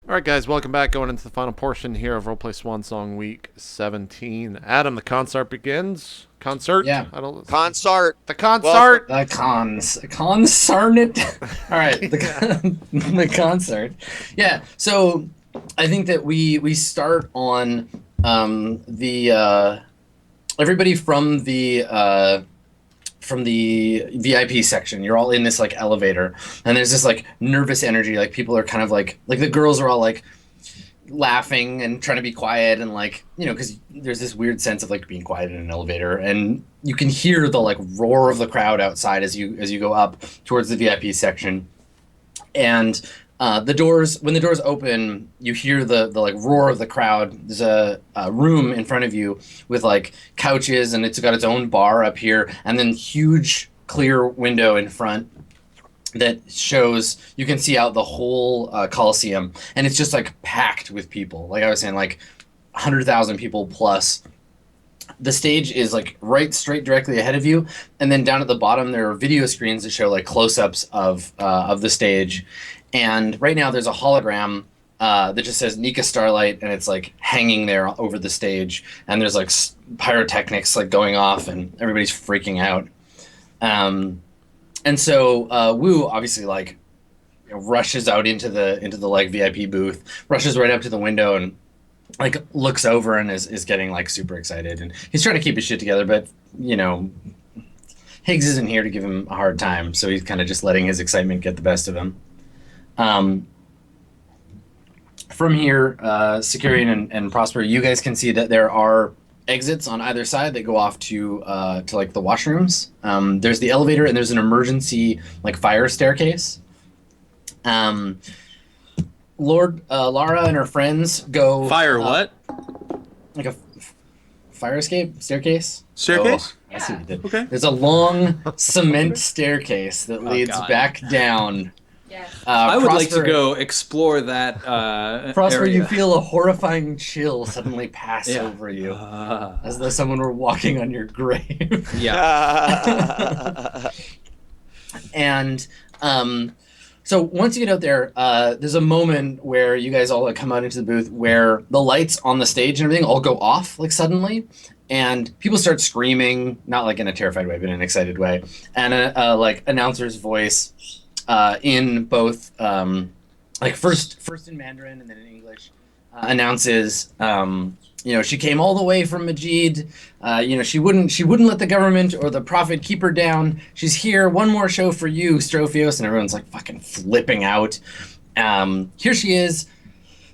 Alright guys, welcome back. Going into the final portion here of RollPlay Swan Song Week 17. Adam, the concert begins. Concert? Yeah. Consart. The concert! The concert. All right, the concert. Yeah, so I think that we start on the everybody from the VIP section. You're all in this like elevator, and there's this like nervous energy. Like people are kind of like the girls are all like laughing and trying to be quiet, and like, you know, because there's this weird sense of like being quiet in an elevator, and you can hear the like roar of the crowd outside as you go up towards the VIP section. And when the doors open, you hear the like roar of the crowd. There's a room in front of you with like couches, and it's got its own bar up here, and then huge clear window in front that shows you can see out the whole Coliseum, and it's just like packed with people. Like I was saying, like 100,000 people plus. The stage is like straight directly ahead of you, and then down at the bottom there are video screens that show like close-ups of the stage. And right now there's a hologram that just says Nika Starlight, and it's like hanging there over the stage, and there's like pyrotechnics like going off, and everybody's freaking out. And so Wu obviously like, you know, rushes out into the like VIP booth, rushes right up to the window, and like looks over and is getting like super excited, and he's trying to keep his shit together, but you know, Higgs isn't here to give him a hard time, so he's kind of just letting his excitement get the best of him. From here, Securian and Prosper, you guys can see that there are exits on either side that go off to like the washrooms. There's the elevator, and there's an emergency like fire staircase. Lord Lara and her friends go fire what? Like a fire escape staircase. Staircase? Oh, I see what you did. Okay. There's a long cement staircase that leads back down. Yes. I would like to go explore that Prosper, area. you feel a horrifying chill suddenly pass over you, as though someone were walking on your grave. Yeah. And so once you get out there, there's a moment where you guys all come out into the booth where the lights on the stage and everything all go off like suddenly, and people start screaming, not like in a terrified way, but in an excited way, and a like announcer's voice. In both, like first in Mandarin and then in English, announces, you know, she came all the way from Majid. You know, she wouldn't let the government or the prophet keep her down. She's here. One more show for you, Strophios. And everyone's like fucking flipping out. Here she is,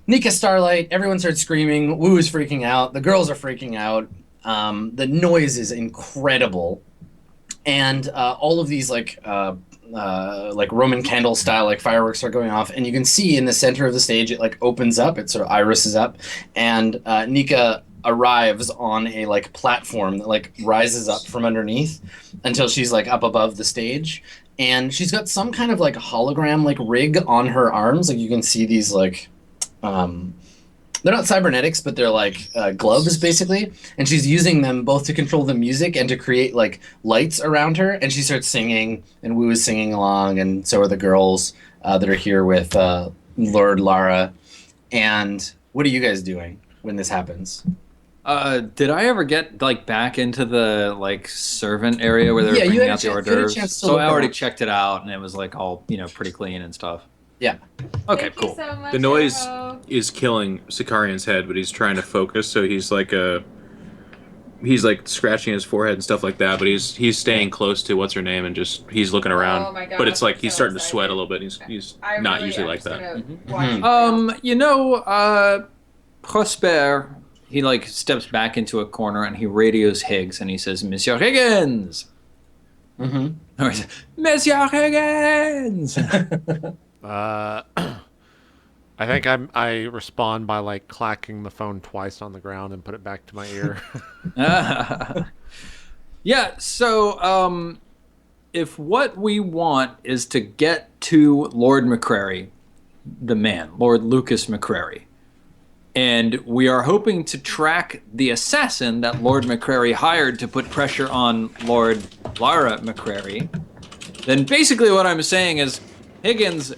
Nika Starlight. Everyone starts screaming. Wu is freaking out. The girls are freaking out. The noise is incredible. And all of these like Roman candle style like fireworks are going off, and you can see in the center of the stage it like opens up, it sort of irises up, and Nika arrives on a like platform that like rises up from underneath until she's like up above the stage, and she's got some kind of like hologram like rig on her arms. Like you can see these like they're not cybernetics, but they're like gloves, basically. And she's using them both to control the music and to create like lights around her. And she starts singing, and Wu is singing along, and so are the girls that are here with Lord Lara. And what are you guys doing when this happens? Did I ever get like back into the like servant area where they were bringing out the hors d'oeuvres? So I already checked it out, and it was like all, you know, pretty clean and stuff. Yeah. Okay, Thank cool. you so much, The noise Geoff. is killing Sicarian's head, but he's trying to focus, so he's like scratching his forehead and stuff like that, but he's staying close to what's her name and just he's looking around. Oh my God, but it's like he's so starting to excited. sweat a little bit. He's I not really usually am like just that. gonna watch it. You know, Prosper, he like steps back into a corner and he radios Higgs and he says, Monsieur Higgins! Or he says, Monsieur Higgins! I think I respond by like clacking the phone twice on the ground and put it back to my ear. Yeah, so if what we want is to get to Lord McCrary, the man, Lord Lucas McCrary, and we are hoping to track the assassin that Lord McCrary hired to put pressure on Lord Lara McCrary, then basically what I'm saying is, Higgins,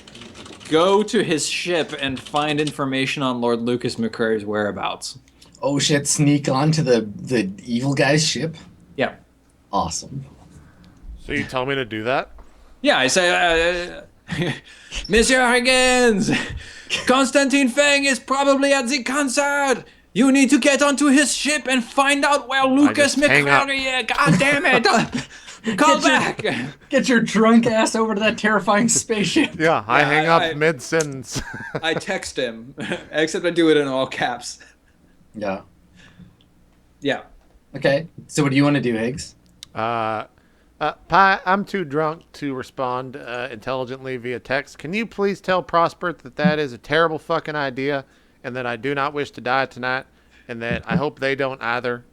go to his ship and find information on Lord Lucas McCrary's whereabouts. Oh shit! Sneak onto the evil guy's ship. Yeah. Awesome. So you tell me to do that? Yeah, I say, Monsieur Higgins, Constantine Fang is probably at the concert. You need to get onto his ship and find out where Lucas just hang up. McCrary is. God damn it. Call back. Get your drunk ass over to that terrifying spaceship. Yeah, I Yeah, hang I- up mid-sentence. I text him, except I do it in all caps. Yeah. Yeah. Okay. So what do you want to do, Higgs? Pi, I'm too drunk to respond intelligently via text. Can you please tell Prosper that is a terrible fucking idea and that I do not wish to die tonight and that I hope they don't either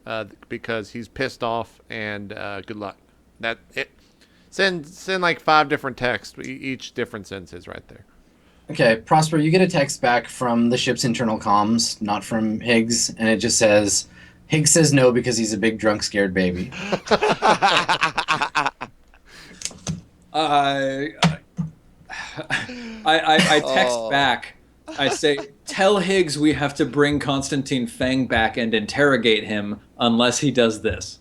because he's pissed off and good luck. Send like 5 different texts, each different sentences right there. Okay, Prosper, you get a text back from the ship's internal comms, not from Higgs, and it just says, Higgs says no because he's a big drunk scared baby. I text back. I say, tell Higgs we have to bring Constantine Fang back and interrogate him unless he does this.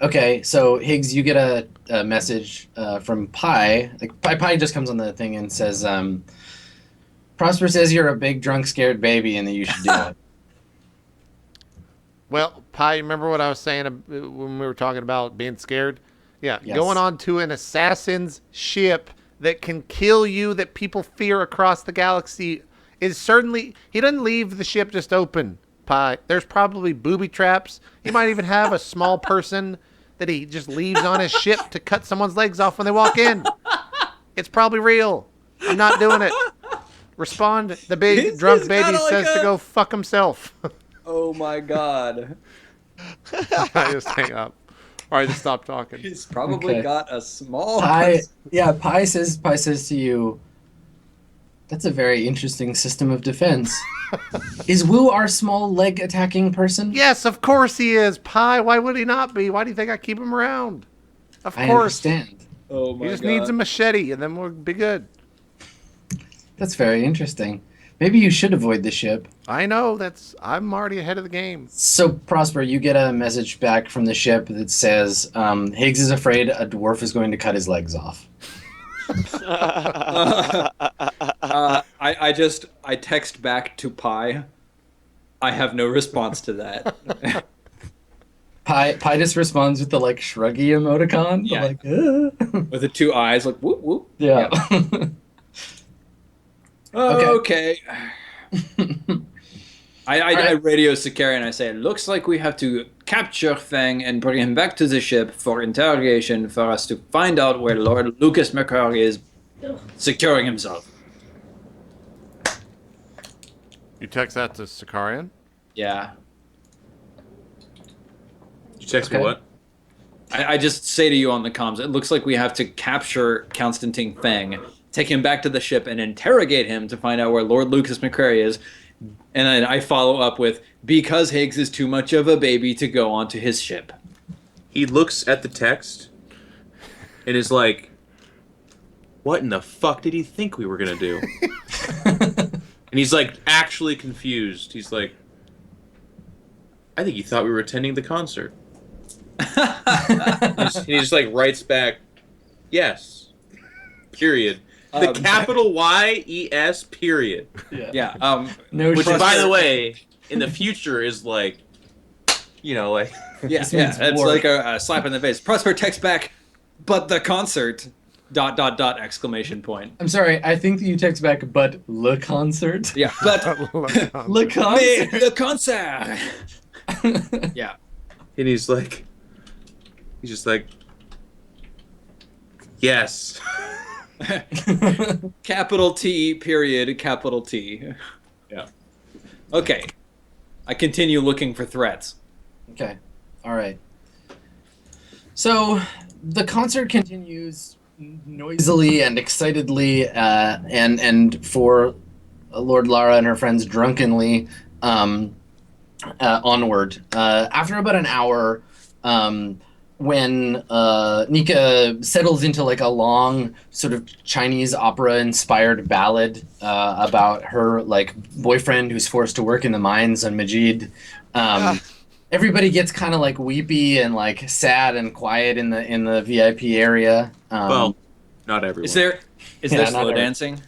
Okay, so Higgs, you get a message from Pi. Like Pi just comes on the thing and says, Prosper says you're a big drunk scared baby and that you should do it. Well, Pi, remember what I was saying when we were talking about being scared? Yeah, Yes. going on to an assassin's ship that can kill you, that people fear across the galaxy, is certainly... He doesn't leave the ship just open, Pi. There's probably booby traps. He might even have a small person that he just leaves on his ship to cut someone's legs off when they walk in. It's probably real. I'm not doing it. Respond. The big drunk baby says to go fuck himself. Oh my god. I just hang up. Or I just stop talking. He's probably Okay. got a small... Pi says to you, that's a very interesting system of defense. Is Wu our small leg attacking person? Yes, of course he is. Pi, why would he not be? Why do you think I keep him around? Of I course. understand. Oh my He just god. needs a machete and then we'll be good. That's very interesting. Maybe you should avoid the ship. I know, I'm already ahead of the game. So, Prosper, you get a message back from the ship that says, Higgs is afraid a dwarf is going to cut his legs off. I text back to Pi. I have no response to that. Pi just responds with the, like, shruggy emoticon. Yeah. Like, With the 2 eyes, like, whoop, whoop. yeah. Okay. I radio Sakari and I say, looks like we have to capture Fang and bring him back to the ship for interrogation for us to find out where Lord Lucas McCarry is securing himself. You text that to Sakarian? Yeah. You text Okay. me what? I just say to you on the comms, it looks like we have to capture Constantine Fang, take him back to the ship, and interrogate him to find out where Lord Lucas McCrary is. And then I follow up with, because Higgs is too much of a baby to go onto his ship. He looks at the text and is like, what in the fuck did he think we were going to do? And he's like actually confused. He's like, I think he thought we were attending the concert. He just like writes back, yes, period. The capital Y-E-S, period. Yeah. No Which, trust- by the way, in the future is like, you know, like... Yeah, This means it's war. like a slap in the face. Prosper texts back, but the concert, ... exclamation point. I'm sorry, I think that you text back, but le concert? Yeah, but Le concert? the concert. Yeah. And he's like... He's just like... Yes. Capital T, period, capital T. Yeah. Okay. I continue looking for threats. Okay. All right. So the concert continues noisily and excitedly, and for Lord Lara and her friends drunkenly onward. After about an hour, when Nika settles into like a long sort of Chinese opera-inspired ballad about her like boyfriend who's forced to work in the mines on Majid. Everybody gets kind of like weepy and like sad and quiet in the VIP area. Well, not everyone. Is there Yeah, slow not dancing?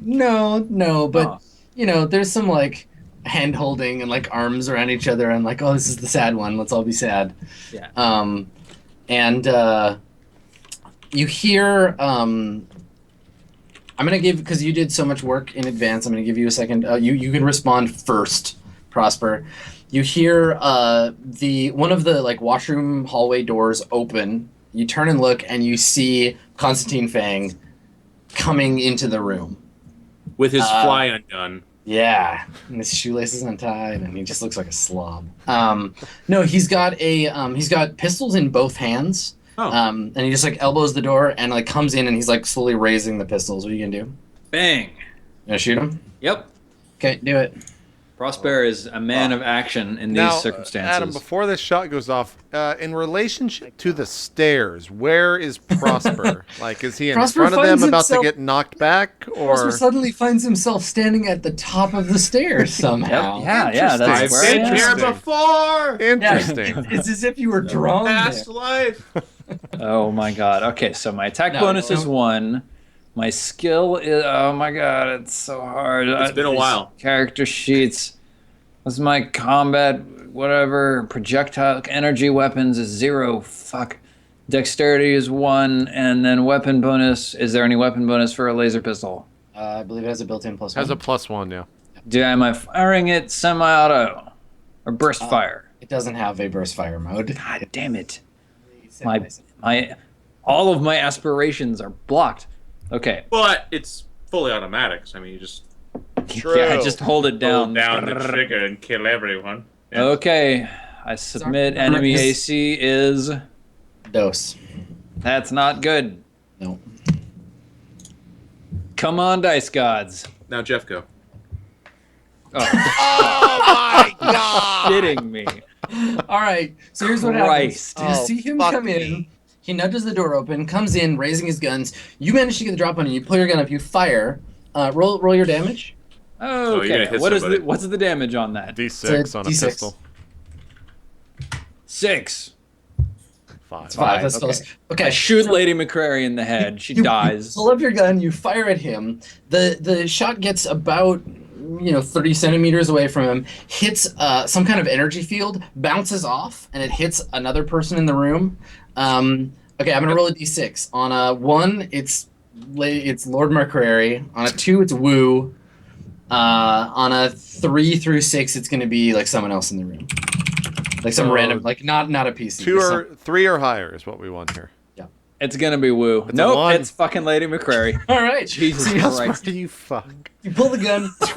No, but Oh. you know, there's some like hand holding and like arms around each other and like, oh, this is the sad one. Let's all be sad. Yeah. And you hear. I'm gonna give, because you did so much work in advance. I'm gonna give you a second. You can respond first, Prosper. You hear one of the like washroom hallway doors open. You turn and look, and you see Constantine Fang coming into the room with his fly undone. Yeah, and his shoelaces untied, and he just looks like a slob. No, he's got pistols in both hands. Oh. And he just like elbows the door and like comes in, and he's like slowly raising the pistols. What are you gonna do? Bang. You gonna shoot him? Yep. Okay, do it. Prosper is a man of action in these Now, circumstances. Adam, before this shot goes off, in relationship to the stairs, where is Prosper? Like, is he in Prosper front of them, finds about to himself- get knocked back, Prosper or suddenly finds himself standing at the top of the stairs somehow. Yeah, that's I've where I been am. here Interesting. before. Yeah, interesting? it's as if you were drawn there. Past life. Oh my god. Okay, so my attack No, bonus no. is 1. My skill is, oh my god, it's so hard. It's been a These while. Character sheets. What's my combat, whatever, projectile energy weapons is 0. Fuck. Dexterity is 1, and then weapon bonus. Is there any weapon bonus for a laser pistol? I believe it has a built-in plus Has a one. +1, yeah. Am I firing it semi-auto? Or burst fire? It doesn't have a burst fire mode. God damn it. All of my aspirations are blocked. Okay. But it's fully automatics. I mean, you just True. Yeah, just hold it hold down. down the trigger and kill everyone. Yeah. Okay. I submit Sorry. enemy AC is... Dose. That's not good. No. Come on, dice gods. Now Geoff, go. Oh, Oh my god! shitting me. All right. So here's what Christ. happens. You Oh, see him fuck come me. in. He nudges the door open, comes in, raising his guns. You manage to get the drop on him. You pull your gun up. You fire. Roll your damage. you're gonna Okay. hit What is somebody. what's the damage on that? D6 on a D6. pistol. 6. 5. Five. That's okay. close. I Okay. shoot Lady McCrary in the head. She dies. Pull up your gun. You fire at him. The shot gets about 30 centimeters away from him. Hits some kind of energy field. Bounces off, and it hits another person in the room. Okay, I'm gonna roll a d6. On a 1, it's Lord McCrary. On a 2, it's Wu. On a 3 through 6, it's gonna be like someone else in the room, like some So- random, like not a PC. 3 or higher is what we want here. It's gonna be Woo. It's a Nope, 1. it's fucking Lady McCrary. All right. Jesus So you- Christ. You fuck. You pull the gun, it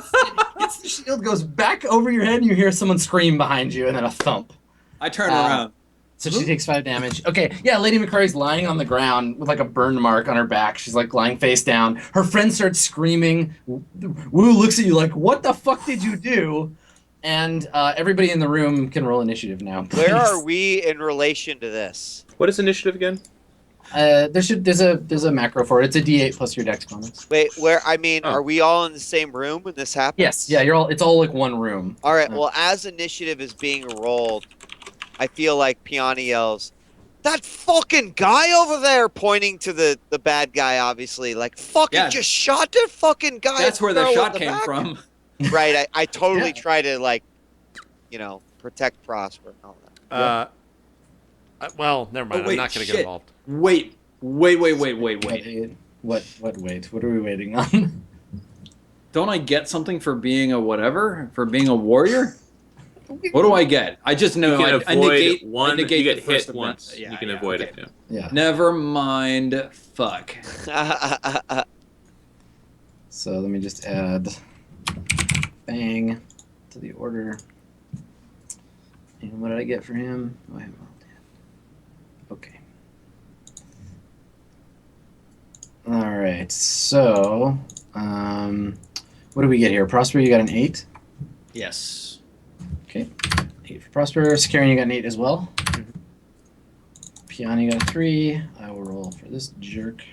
hits the shield, goes back over your head, and you hear someone scream behind you, and then a thump. I turn Uh, around. So she takes 5 damage. Okay, yeah, Lady McCrary's lying on the ground with like a burn mark on her back. She's like lying face down. Her friend starts screaming. Wu looks at you like, "What the fuck did you do?" And everybody in the room can roll initiative now. Where please. are we in relation to this? What is initiative again? There's a macro for it. It's a D8 plus your dex bonus. Wait, where? I mean, Oh. are we all in the same room when this happens? Yes, yeah, it's all like one room. All right. Well, as initiative is being rolled, I feel like Piani yells, "That fucking guy over there!" pointing to the bad guy, obviously. Like, fucking Yeah. just shot that fucking guy. That's where the girl in shot the came back. from. Right. I totally Yeah. try to, like, protect Prosper and all that. Well, never mind. Oh, wait, I'm not going to shit. get involved. Wait. What wait? What are we waiting on? Don't I get something for being a whatever? For being a warrior? What do I get? I just know You can I avoid negate one. I negate You get the first hit event. once. Yeah, you can yeah, avoid okay. it. Yeah. Yeah. Never mind. Fuck. So let me just add Fang to the order. And what did I get for him? Oh, I have all that. Okay. All right. So, what do we get here? Prosper, you got an 8. Yes. Okay. 8 for Prosper. Sakarian, you got an 8 as well. Peony got a 3. I will roll for this jerk.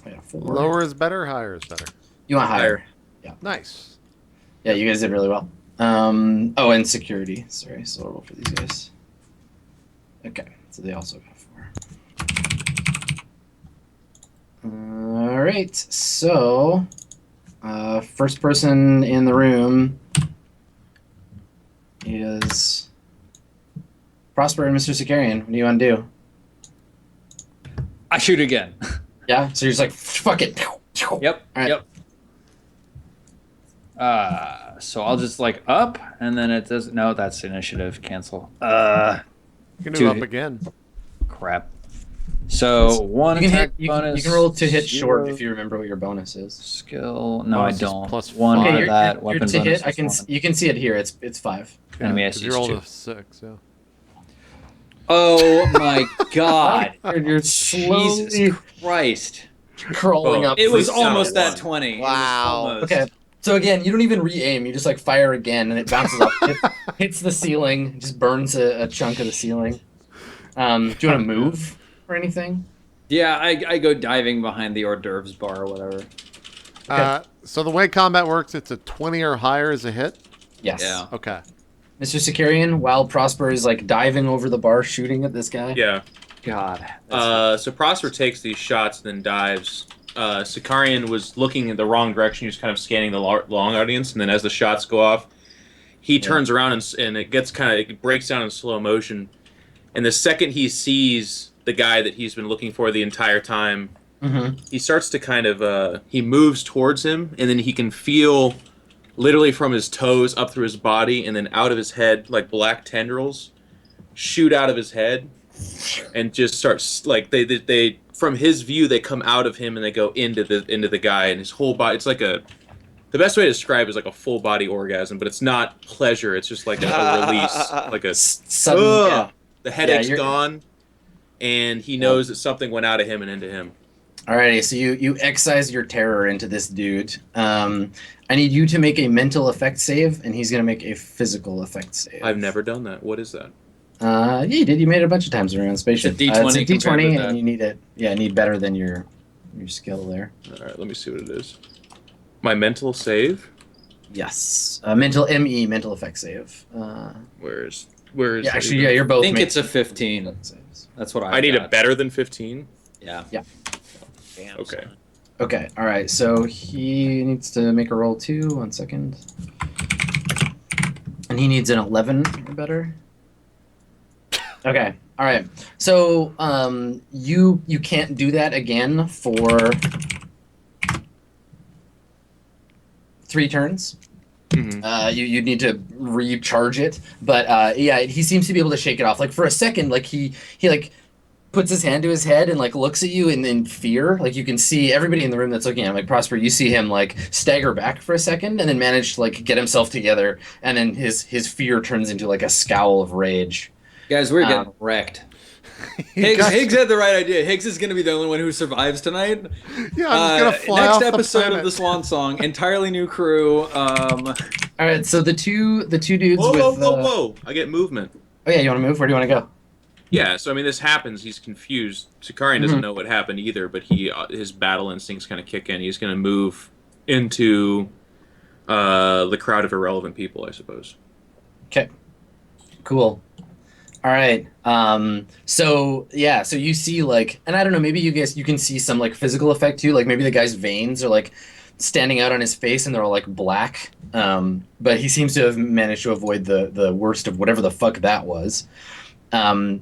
I got a 4. Lower is better, higher is better. You want higher? Nice. Yeah, you guys did really well. Oh, and security. Sorry, so I'll roll for these guys. Okay, so they also got 4. All right, so first person in the room is Prosper and Mr. Sicarian. What do you want to do? I shoot again. Yeah, so you're just like, fuck it. Yep. All right. Yep. So I'll just like up, and then it does. No, that's initiative. Cancel. You can Two. move up again. Crap. So one You can, attack hit, bonus. you can roll to hit short 0 if you remember what your bonus is. skill. No, Bonus I is don't. plus one five. for Okay, that. your Weapon to bonus hit, is 1. you can see it here. It's 5. Enemy Because SC you is rolled 2. a 6, yeah. Oh my god! You're Jesus slowly Christ! crawling up. It was Please, almost not a that 1. 20. It was Wow. almost. Okay. So again, you don't even re-aim. You just like fire again, and it bounces up, hits the ceiling, just burns a chunk of the ceiling. Do you want to move or anything? Yeah, I go diving behind the hors d'oeuvres bar or whatever. So the way combat works, it's a 20 or higher is a hit? Yes. Yeah. Okay. Mr. Sicarian, while Prosper is like diving over the bar, shooting at this guy. Yeah. God. So Prosper takes these shots, then dives. Sicarian was looking in the wrong direction. He was kind of scanning the long audience, and then as the shots go off, he turns around and it gets it breaks down in slow motion. And the second he sees the guy that he's been looking for the entire time, he starts to he moves towards him, and then he can feel literally from his toes up through his body and then out of his head, like black tendrils shoot out of his head and just starts like they from his view they come out of him and they go into the guy, and his whole body, it's like the best way to describe it is like a full body orgasm, but it's not pleasure, it's just like a release, like a Sudden, the headache's you're- gone, and he knows that something went out of him and into him. Alrighty, so you excise your terror into this dude. I need you to make a mental effect save, and he's gonna make a physical effect save. I've never done that. What is that? Yeah, you did. You made it a bunch of times around Spaceship. It's a D20 it's a compared D20, with that. and you need it. Yeah, need better than your skill there. All right, let me see what it is. My mental save. Yes, mental mental effect save. Where is? Yeah, actually, yeah, you're both. I think making it's a 15. effect saves. That's what I need got. a better than 15. Yeah. Damn, Okay. son. Okay, all right. So he needs to make a roll too. 1 second. And he needs an 11 or better. Okay. All right. So you can't do that again for 3 turns. Mm-hmm. You need to recharge it, but yeah, he seems to be able to shake it off. Like for a second, like he like puts his hand to his head and like looks at you in fear. Like you can see everybody in the room that's looking at him. Like Prosper, you see him like stagger back for a second and then manage to like get himself together, and then his fear turns into like a scowl of rage. Guys, we're getting wrecked. Higgs had the right idea. Higgs is going to be the only one who survives tonight. Yeah, I'm just gonna fly next off the episode planet. of the Swan Song, entirely new crew. All right, so the two dudes Whoa, with whoa! I get movement. oh yeah, you want to move? Where do you want to go? Yeah, so I mean, this happens. He's confused. Sicarian doesn't know what happened either, but his battle instincts kind of kick in. He's going to move into the crowd of irrelevant people, I suppose. Okay. Cool. All right. So yeah, so you see like, and I don't know, maybe you can see some like physical effect too. Like maybe the guy's veins are like standing out on his face and they're all like black. But he seems to have managed to avoid the worst of whatever the fuck that was. And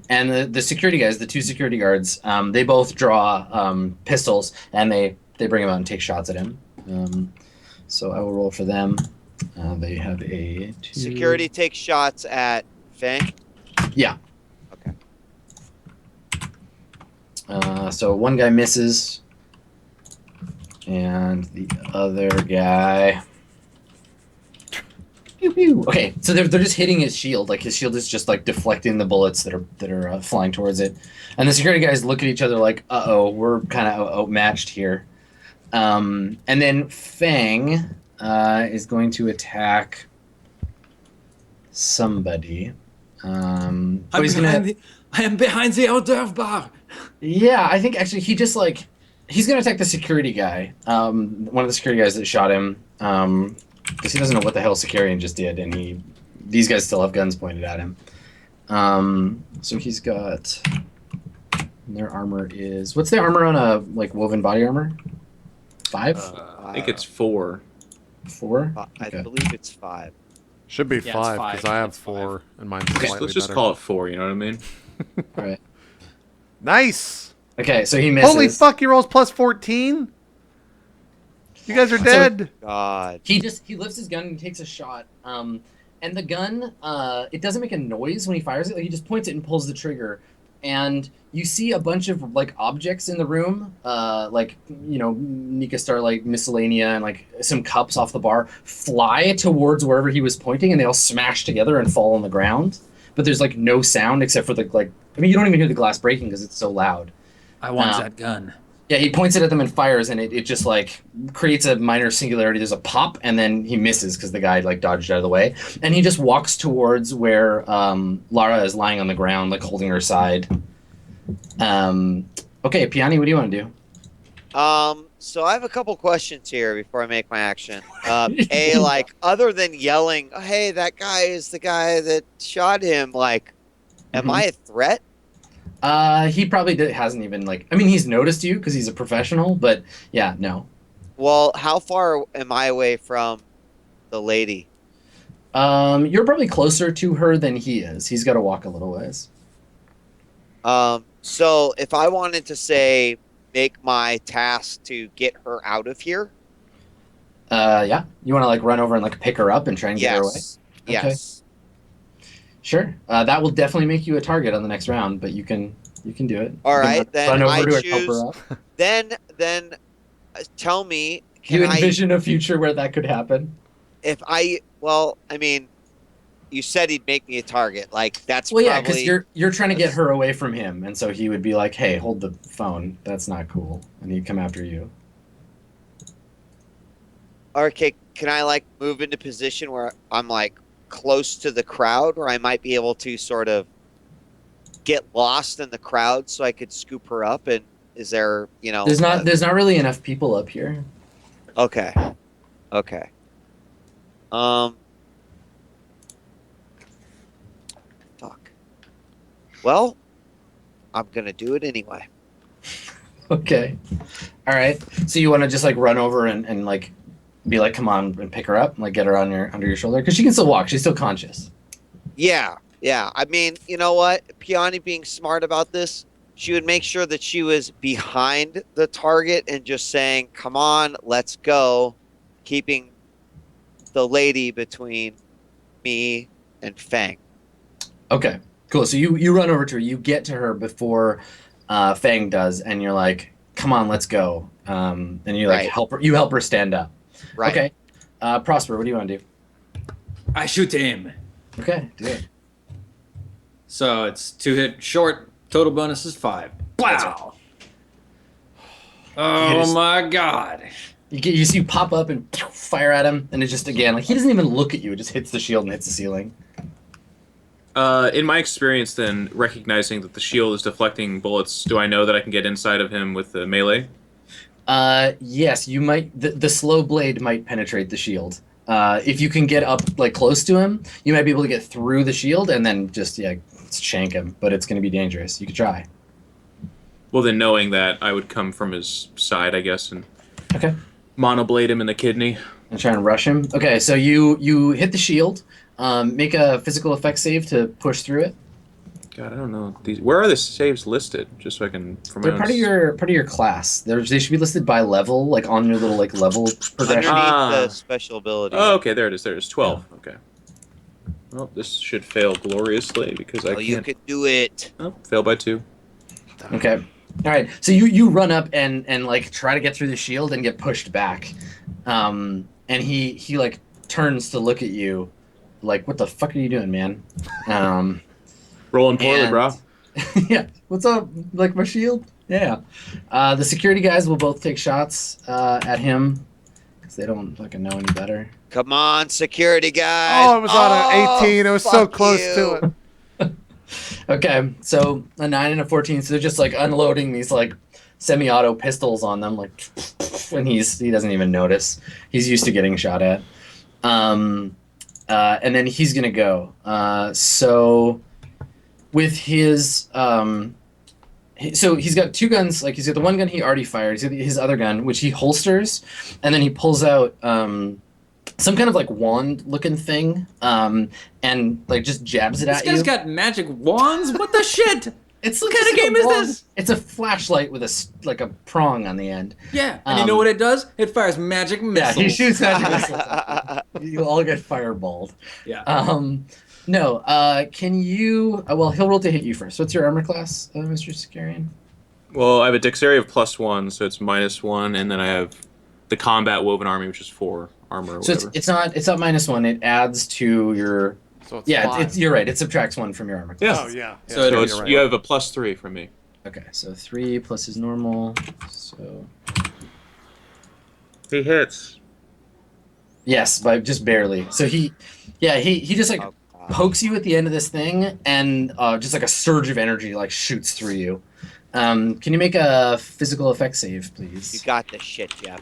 the security guys, the 2 security guards, they both draw pistols and they bring him out and take shots at him. So I will roll for them. They have a 2. Security takes shots at Fang. Yeah. Okay. So one guy misses, and the other guy. Pew, pew. Okay, so they're just hitting his shield. Like his shield is just like deflecting the bullets that are flying towards it, and the security guys look at each other like, "Uh-oh, we're kind of outmatched here." And then Fang is going to attack somebody. But he's gonna. I am behind the hors d'oeuvre bar. Yeah, I think actually he just like he's gonna attack the security guy. One of the security guys that shot him. Because he doesn't know what the hell Securian just did, and these guys still have guns pointed at him. So he's got. Their armor is what's their armor on a like woven body armor? 5? I think it's 4. 4? I Okay. believe it's 5. Should be Yeah, it's 5 5. because I have It's 4 and mine's Let's slightly just better. call it 4. You know what I mean? All right. Nice. Okay, so he misses. Holy fuck! He rolls plus 14. You guys are dead. God. He lifts his gun and takes a shot. And the gun, it doesn't make a noise when he fires it. Like he just points it and pulls the trigger. And you see a bunch of like objects in the room, like Nika Star like miscellanea and like some cups off the bar fly towards wherever he was pointing, and they all smash together and fall on the ground. But there's like no sound except for the like. I mean, you don't even hear the glass breaking because it's so loud. I want that gun. Yeah, he points it at them and fires, and it just like creates a minor singularity. There's a pop, and then he misses because the guy like dodged out of the way, and he just walks towards where Lara is lying on the ground, like holding her side. Okay, Piani, what do you want to do? So I have a couple questions here before I make my action. Like other than yelling, oh, "Hey, that guy is the guy that shot him." Like, am I a threat? He probably hasn't even like. I mean, he's noticed you because he's a professional, but yeah, no. Well, how far am I away from the lady? You're probably closer to her than he is. He's got to walk a little ways. So if I wanted to say make my task to get her out of here, yeah, you want to like run over and like pick her up and try and get her away. Yes. Sure. That will definitely make you a target on the next round, but you can do it. All You can right, then run over I to her and help choose. her up. Then tell me. You Can envision a future where that could happen? I mean, you said he'd make me a target. Like that's Well, yeah, probably because you're trying to get her away from him, and so he would be like, "Hey, hold the phone. That's not cool," and he'd come after you. okay. Can I like move into position where I'm like close to the crowd, where I might be able to sort of get lost in the crowd, so I could scoop her up? And is there, There's not really enough people up here. Okay. Fuck. Well, I'm gonna do it anyway. Okay. All right. So you want to just like run over and like be like, come on, and pick her up, and like get her under your shoulder because she can still walk. She's still conscious. Yeah. I mean, you know what? Piani being smart about this, she would make sure that she was behind the target and just saying, "Come on, let's go," keeping the lady between me and Fang. Okay. Cool. So you run over to her. You get to her before Fang does, and you're like, come on, let's go. And you like Right. help her. You help her stand up. Right. Okay. Prosper, what do you want to do? I shoot him. Okay, do it. So it's 2 hit short. Total bonus is 5. Wow. Oh my god. You see you pop up and fire at him, and it just again like he doesn't even look at you. It just hits the shield and hits the ceiling. In my experience, then, recognizing that the shield is deflecting bullets, do I know that I can get inside of him with the melee? Yes, you might. The slow blade might penetrate the shield. If you can get up like close to him, you might be able to get through the shield and then just shank him. But it's going to be dangerous. You could try. Well, then, knowing that, I would come from his side, I guess, and Okay. monoblade him in the kidney. And try and rush him. Okay, so you hit the shield. Make a physical effect save to push through it. God, I don't know. Where are the saves listed? Just so I can. They're part of your class. They should be listed by level, like on your little like level progression. Underneath the special ability. Oh, okay, there it is. There it is. 12. Okay. Well, this should fail gloriously because I can't. You could do it. Oh, fail by 2. Okay. All right. So you run up and like try to get through the shield and get pushed back. And he like turns to look at you, like, what the fuck are you doing, man? Rolling poorly, bro. Yeah. What's up? Like my shield? Yeah. The security guys will both take shots at him because they don't fucking know any better. Come on, security guys. Oh, it was on an 18. It was so fuck close you. to it. Okay, so a 9 and a 14, so they're just like unloading these like semi-auto pistols on them, like, and he doesn't even notice. He's used to getting shot at. And then he's gonna go. So with his so he's got two guns. Like he's got the one gun he already fired. He's got his other gun, which he holsters, and then he pulls out some kind of like wand-looking thing, and like just jabs it at you. This guy's got magic wands. What the shit? It's What kind of game is this? It's a flashlight with a prong on the end. Yeah, and you know what it does? It fires magic missiles. Yeah, he shoots magic missiles. You all get fireballed. Yeah. No. Can you? Well, he'll roll to hit you first. What's your armor class, Mr. Skarian? Well, I have a dexterity of +1, so it's -1, and then I have the combat woven army, which is 4 armor. Or So whatever. it's not -1. It adds to your. So it's Yeah, fine. you're right. It subtracts 1 from your armor class. Yeah. Oh yeah. So So you're it's, right. you have a +3 from me. Okay, so 3 plus his normal. So He hits. yes, by just barely. So he just like Oh, God. pokes you at the end of this thing, and just like a surge of energy like shoots through you. Can you make a physical effect save, please? You got this shit, Jeff.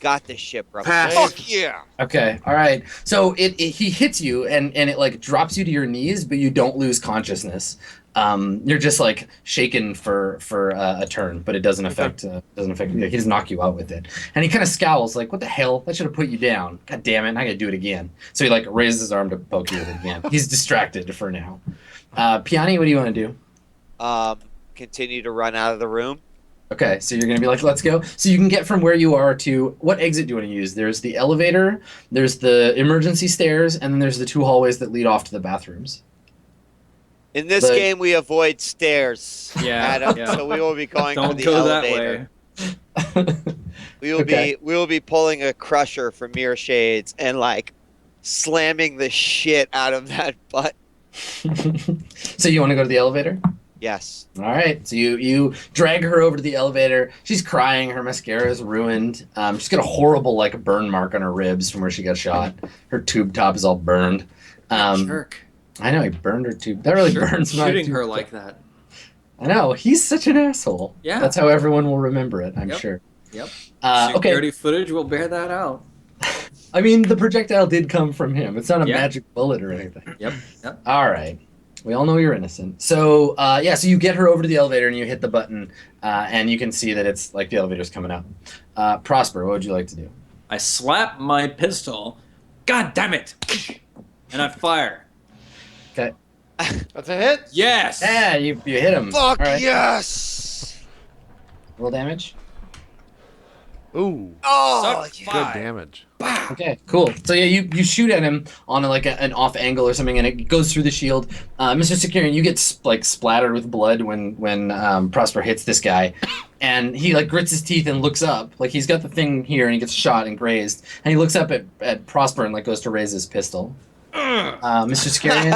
Got this shit, bro. Pass. Fuck yeah. Okay, all right. So he hits you, and it like drops you to your knees, but you don't lose consciousness. You're just like shaken for a turn, but it doesn't affect he doesn't knock you out with it. And he kind of scowls like, "What the hell? That should have put you down. God damn it! I gotta do it again." So he like raises his arm to poke you with it again. He's distracted for now. Piani, what do you want to do? Continue to run out of the room. Okay, so you're gonna be like, let's go. So you can get from where you are to what exit do you want to use? There's the elevator, there's the emergency stairs, and then there's the 2 hallways that lead off to the bathrooms. In this But- game, we avoid stairs, Yeah, Adam. yeah. So we will be going to Don't the go that elevator. way. Okay. We will be pulling a crusher from Mirror Shades and like slamming the shit out of that butt. So you want to go to the elevator? Yes. All right. So you drag her over to the elevator. She's crying. Her mascara is ruined. She's got a horrible like burn mark on her ribs from where she got shot. Her tube top is all burned. Jerk. I know he burned her tube. That really burns my Shooting tube her top. like that. I know. He's such an asshole. Yeah. That's how everyone will remember it, I'm Yep. sure. Yep. Okay. Security footage will bear that out. I mean, the projectile did come from him. It's not a Yeah. magic bullet or anything. Yep. Yep. All right. We all know you're innocent. So, so you get her over to the elevator and you hit the button, and you can see that it's like the elevator's coming up. Prosper, what would you like to do? I slap my pistol. God damn it! And I fire. Okay. That's a hit. Yes. Yeah, you hit him. Fuck All right. yes. Roll damage. Ooh. Oh, Suck yeah. Good five. damage. Okay, cool. So yeah, you shoot at him on an off angle or something, and it goes through the shield. Mr. Securian, you get like splattered with blood when Prosper hits this guy, and he like grits his teeth and looks up. Like he's got the thing here, and he gets shot and grazed, and he looks up at Prosper and like goes to raise his pistol. Mr. Securian,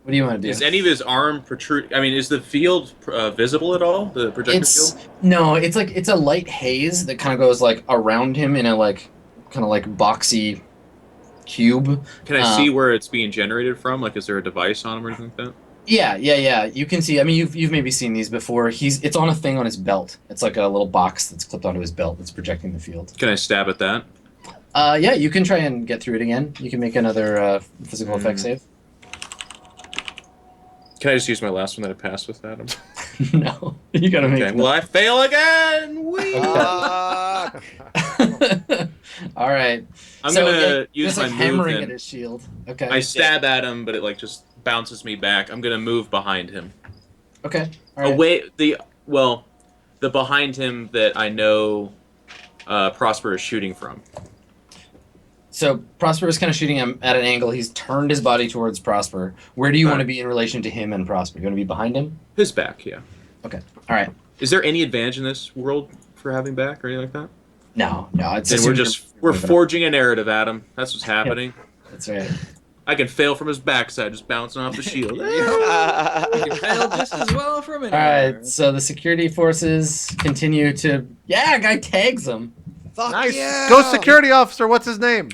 what do you want to do? Is any of his arm protrude? I mean, is the field visible at all? The projector field? No, it's like it's a light haze that kind of goes like around him in a like kind of like boxy cube. Can I see where it's being generated from? Like, is there a device on him or anything like that? Yeah. You can see. I mean, you've maybe seen these before. It's on a thing on his belt. It's like a little box that's clipped onto his belt that's projecting the field. Can I stab at that? Yeah, you can try and get through it again. You can make another physical effect save. Can I just use my last one that I passed with Adam? No, you gotta make. Okay. Well, I fail again. Whee! Fuck. All right. I'm gonna use just my like move hammering and at his shield. Okay. I stab at him, but it like just bounces me back. I'm gonna move behind him. Okay. All right. Away the behind him that I know Prosper is shooting from. So Prosper is kind of shooting him at an angle. He's turned his body towards Prosper. Where do you want to be in relation to him and Prosper? You want to be behind him? His back, yeah. Okay. All right. Is there any advantage in this world for having back or anything like that? No. It's Then just we're forging a narrative, Adam. That's what's happening. That's right. I can fail from his backside, just bouncing off the shield. You can fail just as well from it. All right. So the security forces continue to. Yeah, a guy tags him. Fuck Nice. yeah. Ghost security officer. What's his name?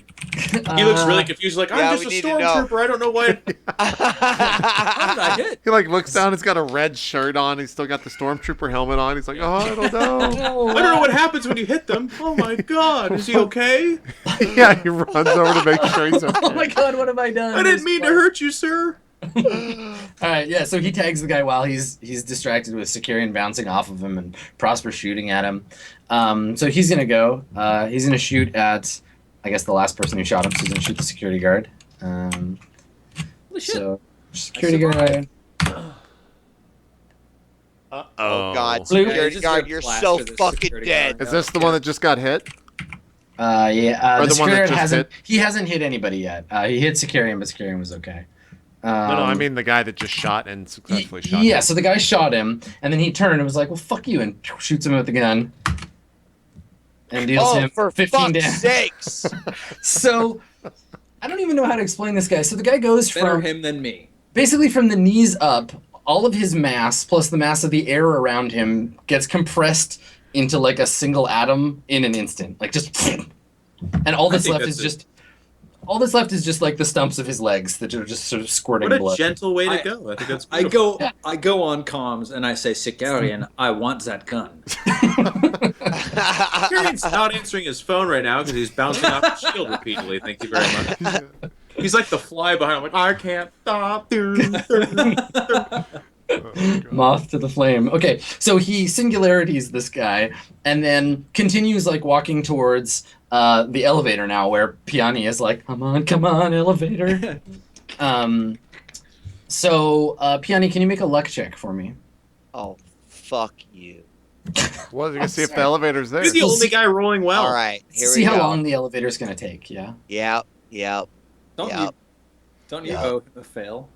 He looks really confused, like, yeah, I'm we just a need to know. stormtrooper, I don't know why. How did I hit? He like looks down. He's got a red shirt on. He's still got the stormtrooper helmet on. He's like, oh, I don't know. I don't know what happens when you hit them. Oh my god, is he okay? Yeah, he runs over to make sure he's okay. Oh my god, what have I done? I didn't mean to hurt you, sir. Alright, yeah, so he tags the guy while he's distracted with Securian bouncing off of him and Prosper shooting at him. So he's gonna go. He's gonna shoot at, I guess, the last person who shot him, so he's gonna shoot the security guard. Holy shit. So, security guard. Oh God, Blue. security Just guard, gonna you're blast so for the fucking security dead. guard. Is this the one that just got hit? Yeah, Or the the one that security guard just hasn't. hit? He hasn't hit anybody yet. He hit Securian, but Securian was okay. No, I mean the guy that just shot and successfully shot. Yeah, him. so the guy shot him, and then he turned and was like, "Well, fuck you," and shoots him with the gun, and deals Oh, him for 15 fuck's damage. sakes! So, I don't even know how to explain this guy. So the guy goes Better from him than me. basically from the knees up. All of his mass plus the mass of the air around him gets compressed into like a single atom in an instant, like just, and all that's think left that's is it. just. All that's left is just like the stumps of his legs that are just sort of squirting What a blood. gentle way to I- go. I think that's I beautiful. go on comms and I say, Securian, I want that gun. Securian's not answering his phone right now because he's bouncing off the shield repeatedly. Thank you very much. He's like the fly behind him, like, I can't stop. Moth to the flame. Okay, so he singularities this guy, and then continues like walking towards the elevator now, where Piani is like, "Come on, elevator." So Piani, can you make a luck check for me? Oh, fuck you! Well, you can see if the sorry. elevator's there. He's the only guy rolling well. All right, here See we how go. long the elevator's gonna take. Yeah. Yep. Don't Yeah. you Yeah. owe him a fail?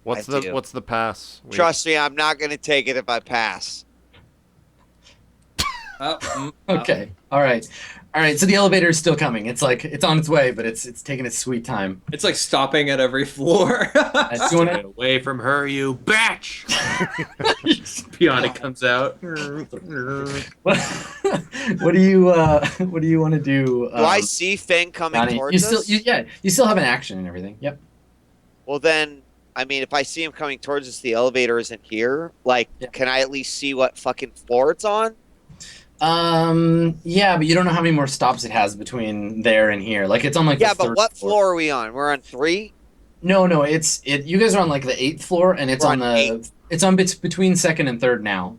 What's I the do. what's the pass? Trust me, I'm not going to take it if I pass. Okay. All right. So the elevator is still coming. It's like it's on its way, but it's taking its sweet time. It's like stopping at every floor. Do you wanna- Get away from her, you bitch! Piani comes out. what do you want to do? Do I see Fang coming Piani? towards You still us? you still have an action and everything. Yep. Well, then, I mean, if I see him coming towards us, the elevator isn't here. Like, Yeah. can I at least see what fucking floor it's on? Yeah, but you don't know how many more stops it has between there and here. Like it's on like Yeah, the but third what floor are we on? We're on 3? No, you guys are on like the 8th floor, and it's We're on on the 8th. it's on bits between 2nd and 3rd now.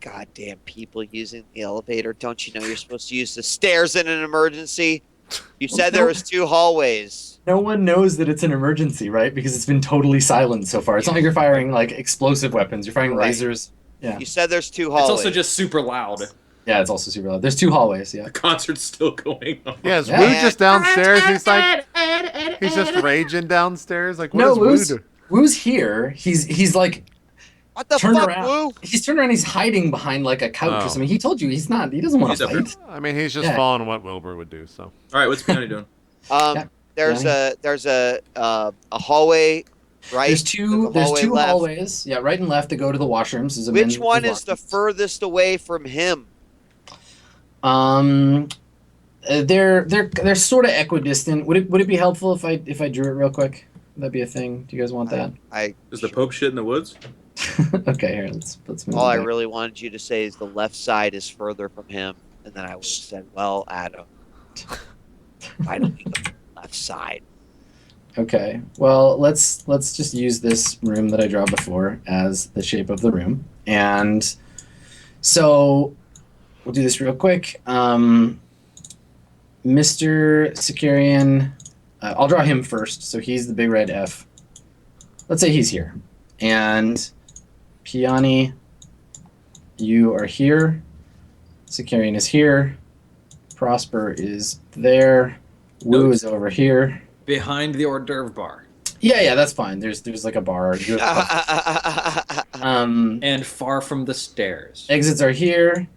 Goddamn people using the elevator. Don't you know you're supposed to use the stairs in an emergency? You said there was 2 hallways. No one knows that it's an emergency, right? Because it's been totally silent so far. It's not like you're firing like explosive weapons. You're firing Right. lasers. Yeah. You said there's 2 It's hallways. also just super loud. Yeah, it's also super loud. There's 2 hallways. Yeah. The concert's still going on. Yeah, is Yeah. Woo just downstairs? He's like, he's just raging downstairs. Like, what No, is Woo Woo's, do? Woo's here. He's like What the turned fuck, around. Woo? He's turned around. He's hiding behind like a couch Oh. or something. He told you he's not. He doesn't want He's to up here. fight. I mean, he's just Yeah. following what Wilbur would do. So All right, what's Piani doing? Yeah. There's a hallway right. There's two hallway left. hallways. Yeah, right and left that go to the washrooms. There's a Which men's one is the washrooms. furthest away from him? They're sort of equidistant. Would it be helpful if I drew it real quick? Would that be a thing? Do you guys want that? Is the Pope shit in the woods? Okay, here let's move. All it I back. really wanted you to say is the left side is further from him, and then I would have said, "Well, Adam, why don't we go to the left side?" Okay. Well, let's just use this room that I draw before as the shape of the room, and so we'll do this real quick. Mr. Securian, I'll draw him first. So he's the big red F. Let's say he's here, and Piani, you are here. Securian is here. Prosper is there. Woo is over here. Behind the hors d'oeuvre bar. Yeah, that's fine. There's like a bar. And far from the stairs. Exits are here,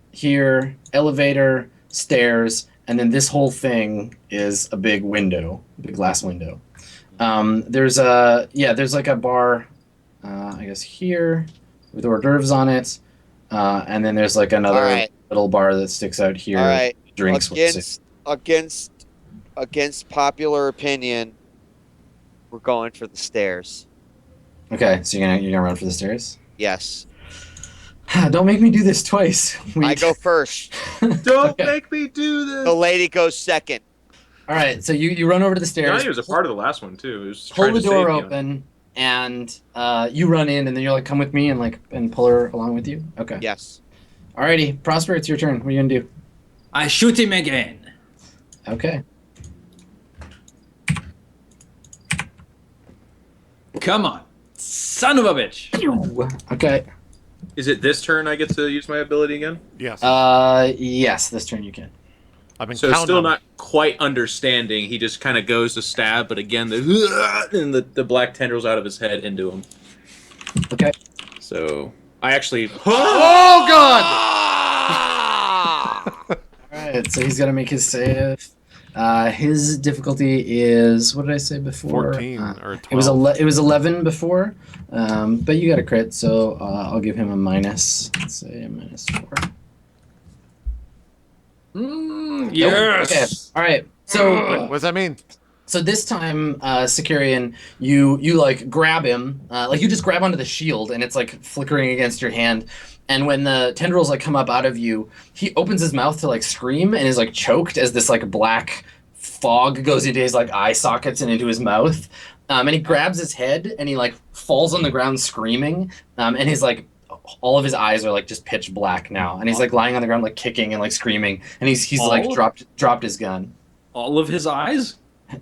elevator, stairs, and then this whole thing is a big window, big glass window. There's like a bar, I guess here, with hors d'oeuvres on it, and then there's like another All right. little bar that sticks out here. All right. Drinks. with against popular opinion, we're going for the stairs. Okay, so you're gonna run for the stairs. Yes. Don't make me do this twice. I go first. Don't Okay. make me do this. The lady goes second. All right, so you run over to the stairs. Johnny was a part of the last one too. He was Pull trying the to door save you. open, and you run in, and then you're like, "Come with me," and pull her along with you. Okay. Yes. Alrighty, Prosper, it's your turn. What are you gonna do? I shoot him again. Okay. Come on, son of a bitch. Okay. Is it this turn I get to use my ability again? Yes. Yes, this turn you can. I've been So counting still them. not quite understanding. He just kind of goes to stab, but again, the black tendrils out of his head into him. Okay. So I actually. Oh God! Alright, so he's gonna make his save. His difficulty is, what did I say before? 14 or 12. It was 11 before, but you got a crit, so I'll give him a minus. Let's say a -4. Yes. Okay. All right. So What does that mean? so this time, Sicarian, you like grab him, like you just grab onto the shield, and it's like flickering against your hand. And when the tendrils like come up out of you, he opens his mouth to like scream and is like choked as this like black fog goes into his like eye sockets and into his mouth. And he grabs his head and he like falls on the ground screaming. And his like all of his eyes are like just pitch black now, and he's like lying on the ground like kicking and like screaming. And he's like dropped his gun. All of his eyes?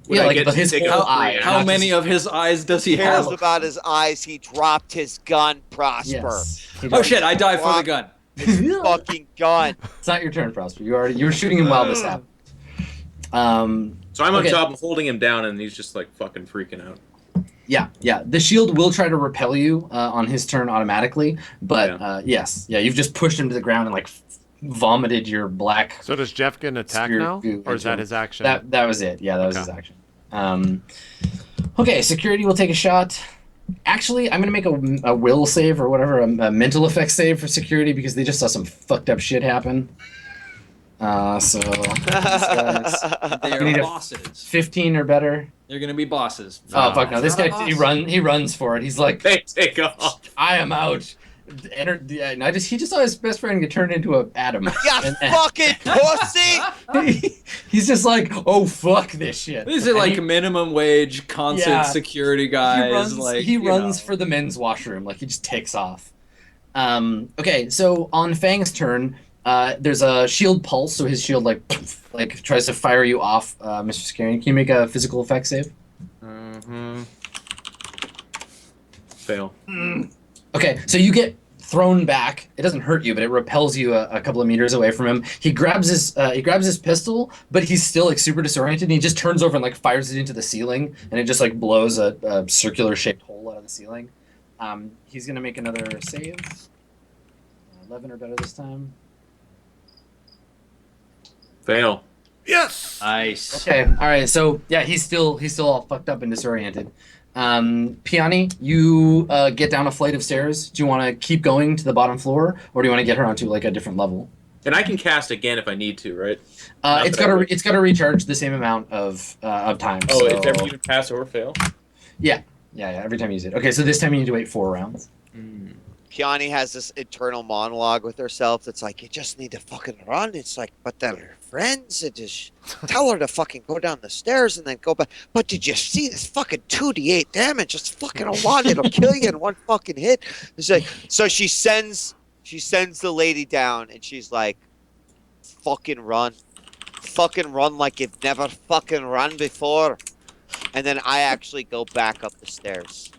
Would Yeah, I like get but to his take whole a free eye. action? How not many just- of his eyes does he Cares have? about his eyes. He dropped his gun, Prosper. Yes. He Oh dropped shit! I died for the gun. His fucking gun. It's not your turn, Prosper. You were shooting him while this happened. So I'm on Okay. top, I'm holding him down, and he's just like fucking freaking out. Yeah. The shield will try to repel you on his turn automatically, but yes, you've just pushed him to the ground and like vomited your black. So does Geoff get an attack Spirit now, goo or is into that him. his action? That was it. Yeah, that was Okay. his action. Okay, security will take a shot. Actually, I'm gonna make a will save or whatever, a mental effect save for security because they just saw some fucked up shit happen. So these guys, They We need are a- bosses. 15 or better. They're gonna be bosses. Oh fuck no! This Not a guy boss. he runs for it. He's like, They take off. I am out. And he just saw his best friend get turned into a atom. You And- fucking pussy! He's just like, oh fuck this shit. These are And like he- minimum wage, constant Yeah. security guys. he runs, like he you runs know. for the men's washroom. Like he just takes off. Okay, so on Fang's turn, there's a shield pulse, so his shield like tries to fire you off, Mr. Scarian. Can you make a physical effect save? Mm-hmm. Fail. Okay, so you get thrown back. It doesn't hurt you, but it repels you a couple of meters away from him. He grabs his pistol, but he's still like super disoriented. And he just turns over and like fires it into the ceiling, and it just like blows a circular shaped hole out of the ceiling. He's gonna make another save. 11 or better this time. Fail. Yes. Nice. Okay, all right. So yeah, he's still all fucked up and disoriented. Piani, you get down a flight of stairs. Do you want to keep going to the bottom floor, or do you want to get her onto like a different level? And I can cast again if I need to, right? It's got to recharge the same amount of time. Oh, so... it's every even pass or fail? Yeah. Every time you use it. Okay, so this time you need to wait 4 rounds. Piani has this internal monologue with herself that's like, you just need to fucking run. It's like, but they're her friends. It just tell her to fucking go down the stairs and then go back. But did you see this fucking 2d8 damage? It's fucking a lot. It'll kill you in one fucking hit. It's like, so she sends the lady down and she's like, fucking run. Fucking run like you've never fucking run before. And then I actually go back up the stairs.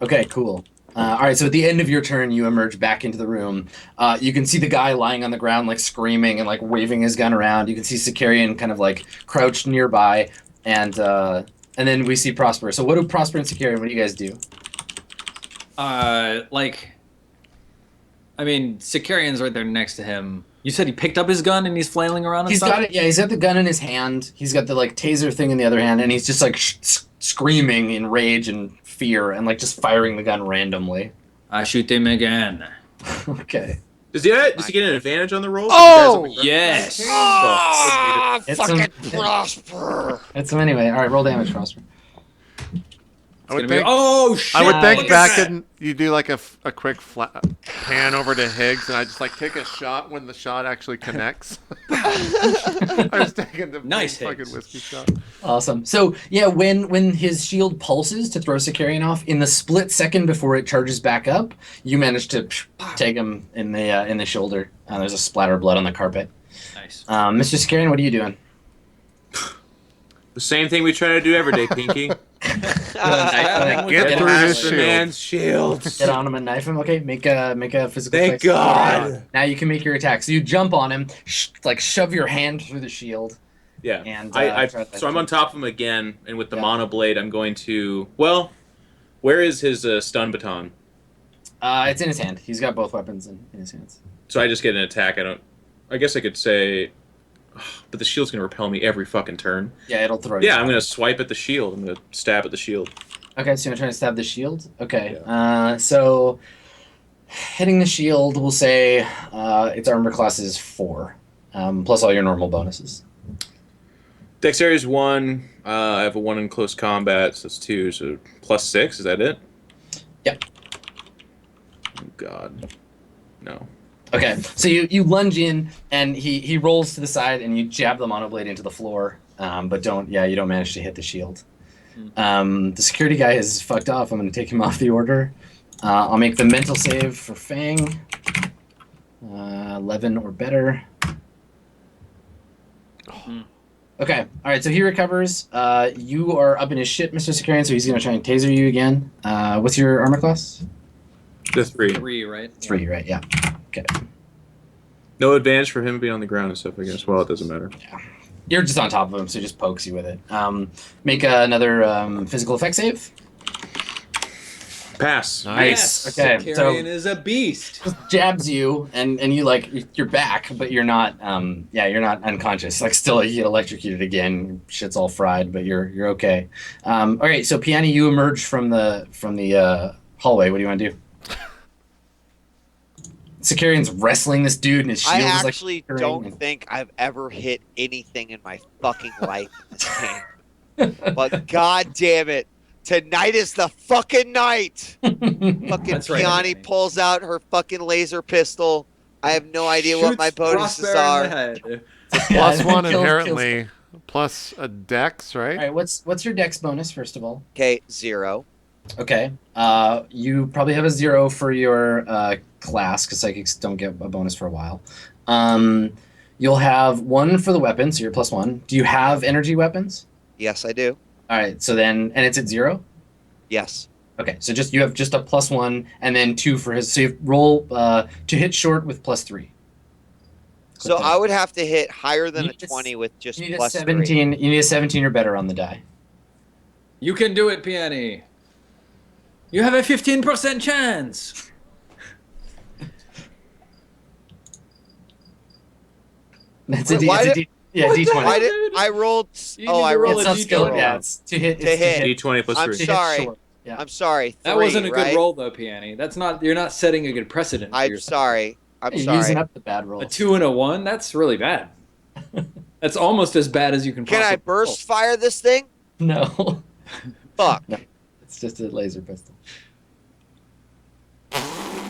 Okay, cool. All right, so at the end of your turn, you emerge back into the room. You can see the guy lying on the ground, like screaming and like waving his gun around. You can see Sicarian kind of like crouched nearby, and then we see Prosper. So what do Prosper and Sicarian? What do you guys do? Sicarian's right there next to him. You said he picked up his gun and he's flailing around and He's stuff? got it. Yeah, he's got the gun in his hand. He's got the like taser thing in the other hand, and he's just like screaming in rage and fear, and like just firing the gun randomly. I shoot him again. Okay. Does he get an advantage on the roll? Oh! Yes. Oh, It's fucking some- Prosper. Hits him anyway. All right, roll damage, Prosper. I would Gonna be- think. oh shit! I would think Nice. back and you do like a quick pan over to Higgs, and I just like take a shot when the shot actually connects. I was taking the Nice big fucking Higgs. whiskey shot. Awesome. So yeah, when his shield pulses to throw Sicarian off, in the split second before it charges back up, you manage to take him in the shoulder. There's a splatter of blood on the carpet. Nice. Mr. Sicarian, what are you doing? The same thing we try to do every day, Pinky. Get through his the shield. man's shield. Get on him and knife him. Okay, make a physical. Thank effects. God. Now you can make your attack. So you jump on him, shove your hand through the shield. Yeah. And, So I'm on top of him again, and with the Yeah. mono blade, I'm going to. Well, where is his stun baton? It's in his hand. He's got both weapons in his hands. So I just get an attack. I guess I could say. But the shield's gonna repel me every fucking turn. Yeah, it'll throw you. Yeah, I'm gonna swipe at the shield. I'm gonna stab at the shield. Okay, so you're trying to stab the shield? Okay. So hitting the shield, we'll say its armor class is 4, plus all your normal bonuses. Dexterity is 1. I have a 1 in close combat, so it's 2. So +6. Is that it? Yep. Oh God. No. Okay, so you lunge in, and he rolls to the side, and you jab the monoblade into the floor, but you don't manage to hit the shield. The security guy is fucked off. I'm going to take him off the order. I'll make the mental save for Fang. 11 or better. Okay, all right, so he recovers. You are up in his shit, Mr. Sicarian, so he's going to try and taser you again. What's your armor class? The 3. 3, right? 3, right, yeah. Okay. No advantage for him being on the ground and stuff, I guess. Well, it doesn't matter. You're just on top of him, so he just pokes you with it. Make another physical effect save. Pass. Nice. Okay, Sicarian so- is a beast. Just jabs you, and you you're back, but you're not you're not unconscious. Like still, you get electrocuted again. Your shit's all fried, but you're okay. All right, so Piani, you emerge from the hallway. What do you want to do? Sicarian's wrestling this dude, and his shield I is actually like don't and- think I've ever hit anything in my fucking life in this game. But god damn it, tonight is the fucking night. Fucking That's right. Piani pulls out her fucking laser pistol. I have no idea what my Shoots bonuses Prosper are. in the head. Plus one Kills- inherently, plus a dex, right? All right, what's your dex bonus first of all? Okay, 0. Okay. You probably have a 0 for your class because psychics don't get a bonus for a while. You'll have 1 for the weapon, so you're +1. Do you have energy weapons? Yes, I do. All right. So then, and it's at 0. Yes. Okay. So you have just a +1, and then 2 for his. So you roll to hit short with +3. So I would have to hit higher than You a need a 20 with just You need a plus 3. 17. You need a 17 or better on the die. You can do it, Piani. You have a 15% chance. That's a Wait, D. why It's a did- D. Yeah, What the D20. Why hell? did I rolled? You Oh, need I to roll rolled It's a not D20. skill. Yeah, it's to hit. It's To hit. D20 plus I'm 3. To hit sorry. short. Yeah. I'm sorry. 3, That wasn't a good right? roll though, Piani. That's not. You're not setting a good precedent. For I'm yourself. sorry. I'm You're sorry. using up the bad A rolls. 2 and a 1. That's really bad. That's almost as bad as you can. Can I possibly burst fire this thing? No, Fuck. it's just a laser pistol. roll.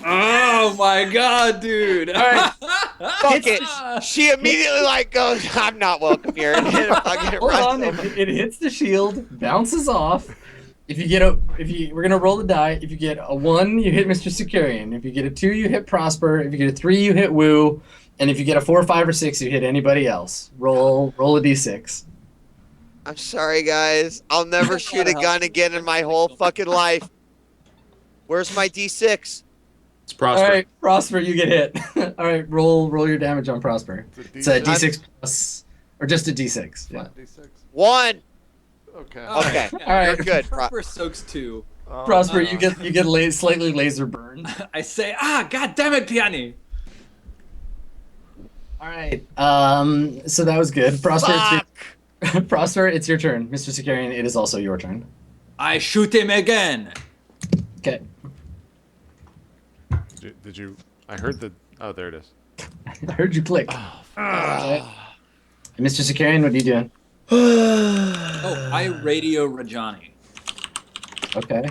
Oh my god, dude! All right. Fuck it. She immediately like goes, I'm not welcome here. And then fucking Hold runs on, over. it hits the shield, bounces off. We're gonna roll the die. If you get a 1, you hit Mr. Sicarian. If you get a 2, you hit Prosper. If you get a 3, you hit Woo. And if you get a 4, 5, or 6, you hit anybody else. Roll a d6. I'm sorry, guys. I'll never shoot a gun again in my whole fucking life. Where's my D6? It's Prosper. All right, Prosper, you get hit. All right, roll your damage on Prosper. It's a d6 plus, or just a d6. Yeah. D6. 1. Okay. Okay. All right. You're good. Prosper soaks 2. Prosper, you get slightly laser burned. I say, god damn it, Piani! All right. So that was good. Prosper, Fuck. Prosper, it's your turn. Mr. Sicarian, it is also your turn. I shoot him again. Okay. Did you? I heard the Oh, there it is. I heard you click. Okay. Mr. Sakarian, what are you doing? Oh, I radio Rajani. Okay.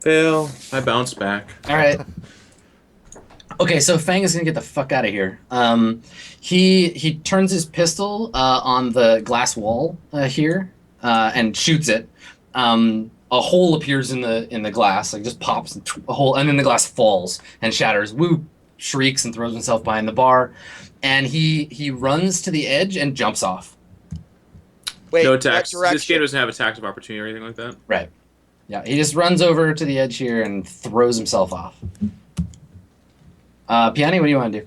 Fail. I bounce back. All right. Okay, so Fang is gonna get the fuck out of here. He turns his pistol on the glass wall here and shoots it. A hole appears in the glass, like just pops a hole, and then the glass falls and shatters. Woo shrieks and throws himself behind the bar, and he runs to the edge and jumps off. Wait, No what attacks. This direction? game doesn't have attacks of opportunity or anything like that. Right. Yeah, he just runs over to the edge here and throws himself off. Piani, what do you want to do?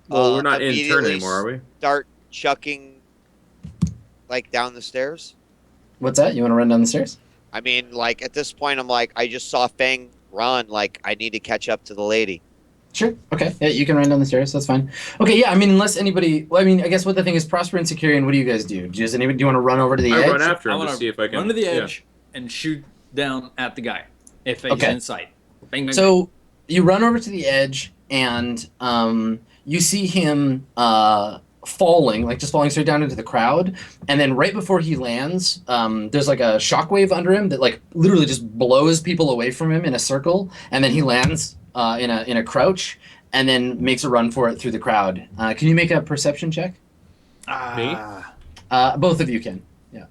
Well, we're not in turn Immediately anymore, are we? Start chucking, like, down the stairs. What's that? You want to run down the stairs? I mean, like, at this point, I'm like, I just saw Fang run. Like, I need to catch up to the lady. Sure. Okay. Yeah, you can run down the stairs. That's fine. Okay. Yeah. I mean, unless anybody. Well, I mean, I guess what the thing is, Prosper and Securian. What do you guys do? Do you want to run over to the I edge? run after I him to want see if I can run to the yeah. edge and shoot down at the guy if he's Okay. in sight. Bang, bang, So you run over to the edge and you see him falling, like just falling straight down into the crowd. And then right before he lands, there's like a shockwave under him that like literally just blows people away from him in a circle. And then he lands in a crouch and then makes a run for it through the crowd. Can you make a perception check? Me? Both of you can. Yeah.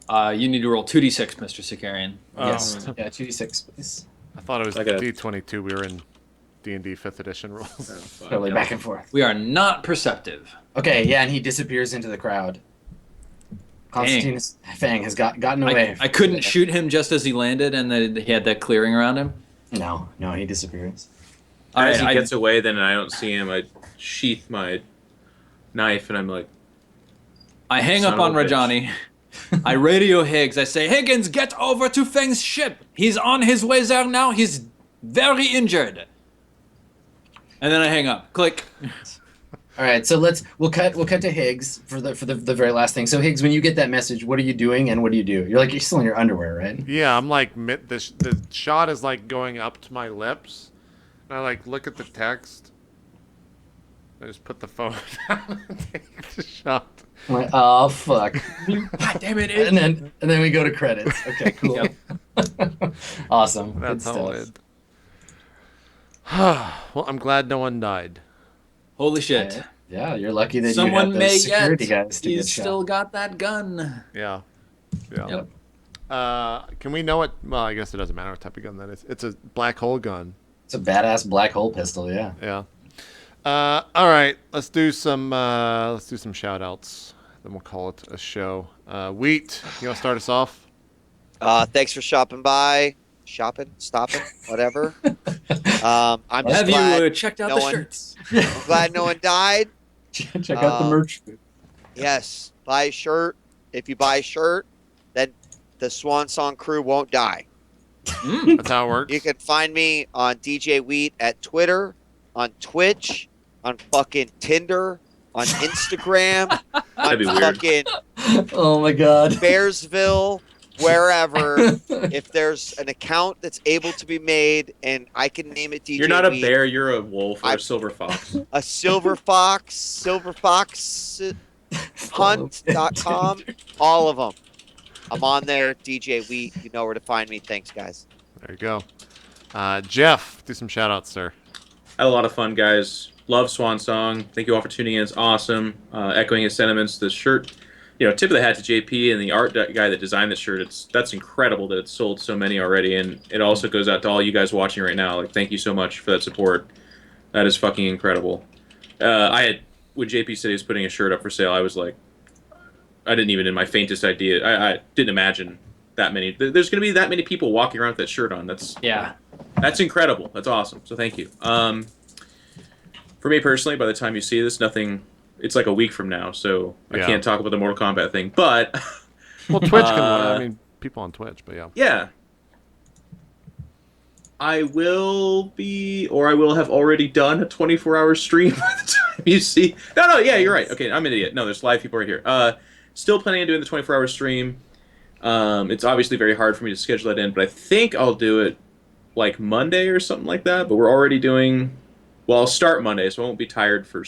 What? You need to roll 2d6, Mr. Sakarian. Oh. Yes. Yeah. 2d6, please. I thought it was I got D22. We were in D&D 5th edition rules. Oh, fuck. Totally back and forth. We are not perceptive. Okay. Yeah, and he disappears into the crowd. Constantine Fang has gotten away. I couldn't shoot him just as he landed and he had that clearing around him. No, he disappears. As he I- gets away, then I don't see him. I sheath my knife and I'm like, I hang Son up of on a bitch. Rajani. I radio Higgs. I say, Higgins, get over to Fang's ship. He's on his way there now. He's very injured. And then I hang up. Click. All right, so we'll cut to Higgs for the very last thing. So Higgs, when you get that message, what are you doing and what do you do? You're still in your underwear, right? Yeah, I'm like, the shot is like going up to my lips. And I like look at the text. I just put the phone down and take the shot. I'm like, oh fuck. God damn it. and then we go to credits. Okay, cool. Awesome. Good That's how stuff. it. Well, I'm glad no one died. Holy shit. Yeah, you're lucky that Someone you got may those security yet. guys to He's get shot. still got that gun. Yeah. Yep. Can we know what? Well, I guess it doesn't matter what type of gun that is. It's a black hole gun. It's a badass black hole pistol, yeah. Yeah. All right. Let's do some shout outs. Then we'll call it a show. Wheat, you want to start us off? Thanks for stopping, stopping, whatever. I'm just Have glad, you checked out no the one- shirts? I'm glad no one died. Check out the merch. Yes, buy a shirt. If you buy a shirt, then the Swan Song crew won't die. That's how it works. You can find me on djWHEAT at Twitter, on Twitch, on fucking Tinder, on Instagram, on That'd be weird. fucking Oh my god. Bearsville, wherever. If there's an account that's able to be made and I can name it DJ you're not a Wheat, bear, you're a wolf or I- a silver fox. a silver fox hunt.com, all of them. I'm on there, DJ Wheat. You know where to find me. Thanks, guys. There you go. Geoff, do some shout outs, sir. Had a lot of fun, guys. Love Swan Song. Thank you all for tuning in. It's awesome. Echoing his sentiments. The shirt, tip of the hat to JP and the art guy that designed the shirt. That's incredible that it's sold so many already, and it also goes out to all you guys watching right now. Like, thank you so much for that support. That is fucking incredible. When JP said he was putting a shirt up for sale, I was like, I didn't even in my faintest idea. I didn't imagine that many. There's going to be that many people walking around with that shirt on. That's incredible. That's awesome. So thank you. For me personally, by the time you see this, it's like a week from now, so I can't talk about the Mortal Kombat thing. But Well, Twitch can. I mean, people on Twitch, but yeah. yeah, I will be, or I will have already done a 24-hour stream by the time you see. No, yeah, you're right. Okay, I'm an idiot. No, there's live people right here. Still planning on doing the 24-hour stream. It's obviously very hard for me to schedule that in, but I think I'll do it like Monday or something like that. But we're already doing. Well, I'll start Monday, so I won't be tired for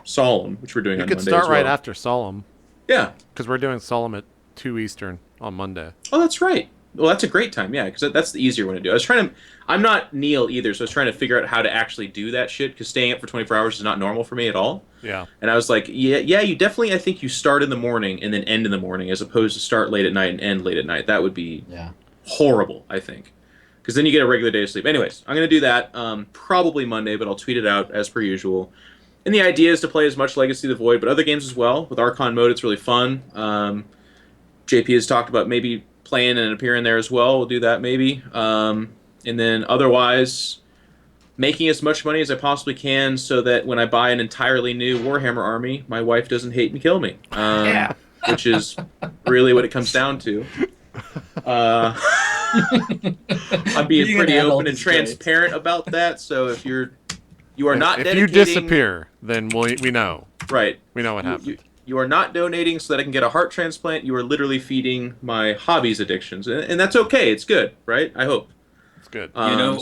Solemn, which we're doing You on could Monday start as well. right after Solemn. Yeah. Because we're doing Solemn at 2 Eastern on Monday. Oh, that's right. Well, that's a great time, yeah, because that's the easier one to do. I'm not Neil either, so I was trying to figure out how to actually do that shit, because staying up for 24 hours is not normal for me at all. Yeah. And I was like, yeah, you definitely, I think you start in the morning and then end in the morning, as opposed to start late at night and end late at night. That would be horrible, I think. Because then you get a regular day of sleep. Anyways, I'm going to do that probably Monday, but I'll tweet it out as per usual. And the idea is to play as much Legacy of the Void, but other games as well. With Archon mode, it's really fun. JP has talked about maybe playing and appearing there as well. We'll do that maybe. And then otherwise, making as much money as I possibly can so that when I buy an entirely new Warhammer army, my wife doesn't hate and kill me. Which is really what it comes down to. I'm being pretty open and transparent about that, so if you are not if dedicating... you disappear, then we know. Right. We know what happened. You are not donating so that I can get a heart transplant. You are literally feeding my hobbies addictions. And that's okay. It's good, right? I hope. It's good.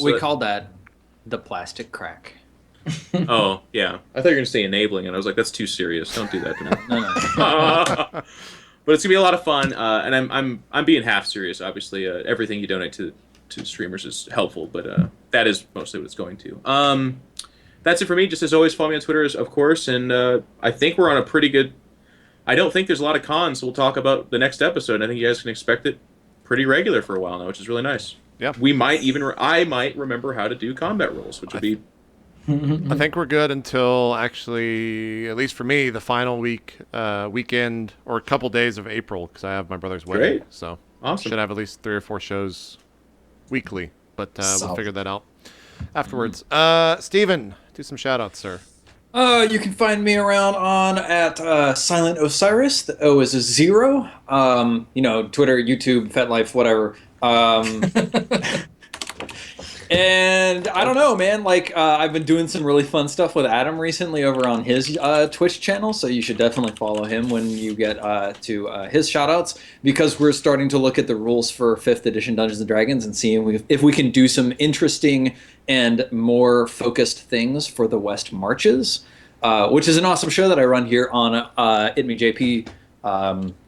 We call that the plastic crack. Oh, yeah. I thought you were going to say enabling, and I was like, that's too serious. Don't do that to me. No. But it's going to be a lot of fun, and I'm being half serious, obviously. Everything you donate to streamers is helpful, but that is mostly what it's going to. That's it for me. Just as always, follow me on Twitter, of course, and I think we're on a pretty good... I don't think there's a lot of cons, so we'll talk about the next episode. I think you guys can expect it pretty regular for a while now, which is really nice. Yeah. We might even... I might remember how to do combat rolls, which would be... I think we're good until, actually, at least for me, the final weekend, or a couple days of April, because I have my brother's wedding. Great. So Awesome. should have at least 3 or 4 shows weekly, but we'll figure that out afterwards. Steven, do some shout-outs, sir. You can find me around at Silent Osiris. The O is a 0. Twitter, YouTube, FetLife, whatever. And I don't know, man. I've been doing some really fun stuff with Adam recently over on his Twitch channel, so you should definitely follow him when you get to his shoutouts, because we're starting to look at the rules for 5th edition Dungeons & Dragons and seeing if we can do some interesting and more focused things for the West Marches, which is an awesome show that I run here on itmeJP,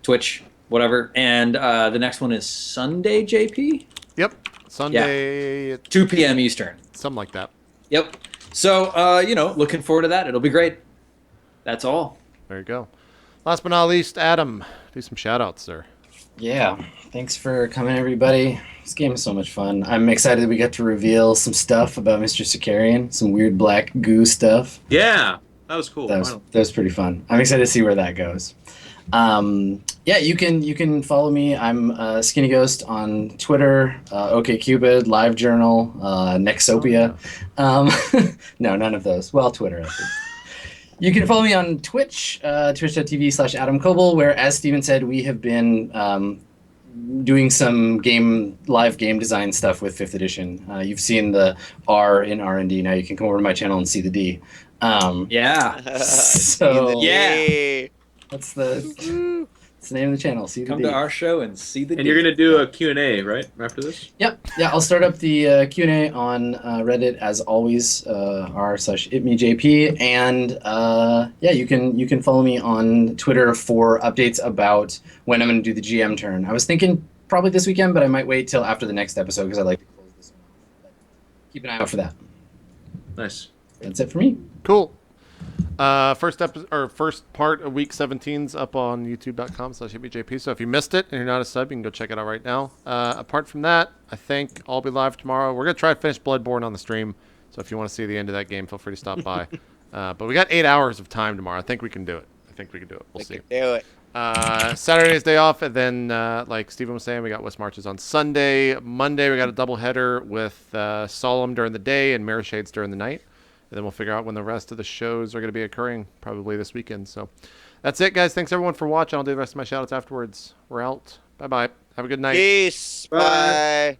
Twitch, whatever. And the next one is Sunday, JP? Yep. Sunday at 2 p.m. Eastern. Something like that. Yep. So, looking forward to that. It'll be great. That's all. There you go. Last but not least, Adam, do some shout-outs, sir. Yeah. Thanks for coming, everybody. This game is so much fun. I'm excited that we got to reveal some stuff about Mr. Sicarian, some weird black goo stuff. Yeah, that was cool. That was pretty fun. I'm excited to see where that goes. You can follow me. I'm Skinny Ghost on Twitter, OkCupid, LiveJournal, Nexopia. No, none of those. Well, Twitter, I think. You can follow me on Twitch, twitch.tv/Adam Koebel, where, as Steven said, we have been doing some live game design stuff with 5th edition. You've seen the R in R&D. Now you can come over to my channel and see the D. That's the name of the channel. Come to our show and see the. And you're gonna do a Q&A, right, after this? Yep. Yeah, I'll start up the Q&A on Reddit as always, r/itmeJP, and you can follow me on Twitter for updates about when I'm gonna do the GM turn. I was thinking probably this weekend, but I might wait till after the next episode because I like to close this one. Keep an eye out for that. Nice. That's it for me. Cool. First part of week 17's up on youtube.com/itmeJP. So if you missed it and you're not a sub, you can go check it out right now. Apart from that, I think I'll be live tomorrow. We're going to try to finish Bloodborne on the stream. So if you want to see the end of that game, feel free to stop by. But we got 8 hours of time tomorrow. I think we can do it. We'll see. Do it. Saturday's day off, and then like Steven was saying, we got West Marches on Sunday. Monday we got a doubleheader with Solemn during the day and Mirror Shades during the night. And then we'll figure out when the rest of the shows are going to be occurring, probably this weekend. So that's it, guys. Thanks, everyone, for watching. I'll do the rest of my shout-outs afterwards. We're out. Bye-bye. Have a good night. Peace. Bye.